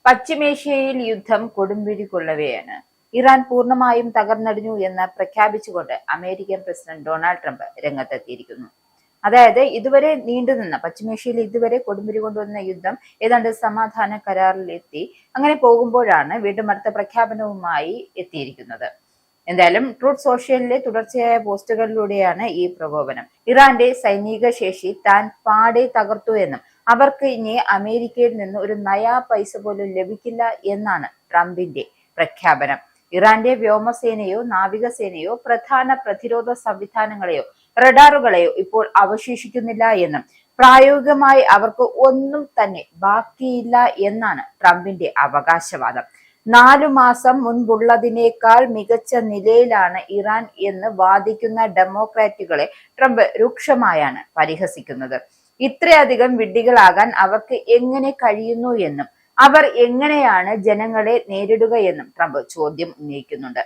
പശ്ചിമേഷ്യയിൽ യുദ്ധം കൊടുമ്പിരി കൊള്ളവെയാണ്. ഇറാൻ പൂർണ്ണമായും തകർന്നടിഞ്ഞു എന്ന് പ്രഖ്യാപിച്ചുകൊണ്ട് അമേരിക്കൻ പ്രസിഡന്റ് ഡൊണാൾഡ് ട്രംപ് രംഗത്തെത്തിയിരിക്കുന്നു. അതായത് പശ്ചിമേഷ്യയിൽ ഇതുവരെ കൊടുമ്പിരി കൊണ്ടുവന്ന യുദ്ധം ഏതാണ്ട് സമാധാന കരാറിലെത്തി. അങ്ങനെ പോകുമ്പോഴാണ് വീണ്ടും അടുത്ത പ്രഖ്യാപനവുമായി എത്തിയിരിക്കുന്നത്. എന്തായാലും ട്രൂത്ത് സോഷ്യലിലെ തുടർച്ചയായ പോസ്റ്റുകളിലൂടെയാണ് ഈ പ്രകോപനം. ഇറാന്റെ സൈനിക ശേഷി താൻ പാടെ തകർത്തു എന്നും അവർക്ക് ഇനി അമേരിക്കയിൽ നിന്ന് ഒരു നയാ പൈസ പോലും ലഭിക്കില്ല എന്നാണ് ട്രംപിന്റെ പ്രഖ്യാപനം. ഇറാന്റെ വ്യോമസേനയോ നാവികസേനയോ പ്രധാന പ്രതിരോധ സംവിധാനങ്ങളെയോ റഡാറുകളെയോ ഇപ്പോൾ അവശേഷിക്കുന്നില്ല എന്നും പ്രായോഗികമായി അവർക്ക് ഒന്നും തന്നെ ബാക്കിയില്ല എന്നാണ് ട്രംപിന്റെ അവകാശവാദം. 4 മാസം മുൻപുള്ളതിനേക്കാൾ മികച്ച നിലയിലാണ് ഇറാൻ എന്ന് വാദിക്കുന്ന ഡെമോക്രാറ്റുകളെ ട്രംപ് രൂക്ഷമായാണ് പരിഹസിക്കുന്നത്. ഇത്രയധികം വിഡ്ഢികളാകാൻ അവർക്ക് എങ്ങനെ കഴിയുന്നു എന്നും അവർ എങ്ങനെയാണ് ജനങ്ങളെ നേരിടുകയെന്നും ട്രംപ് ചോദ്യം ഉന്നയിക്കുന്നുണ്ട്.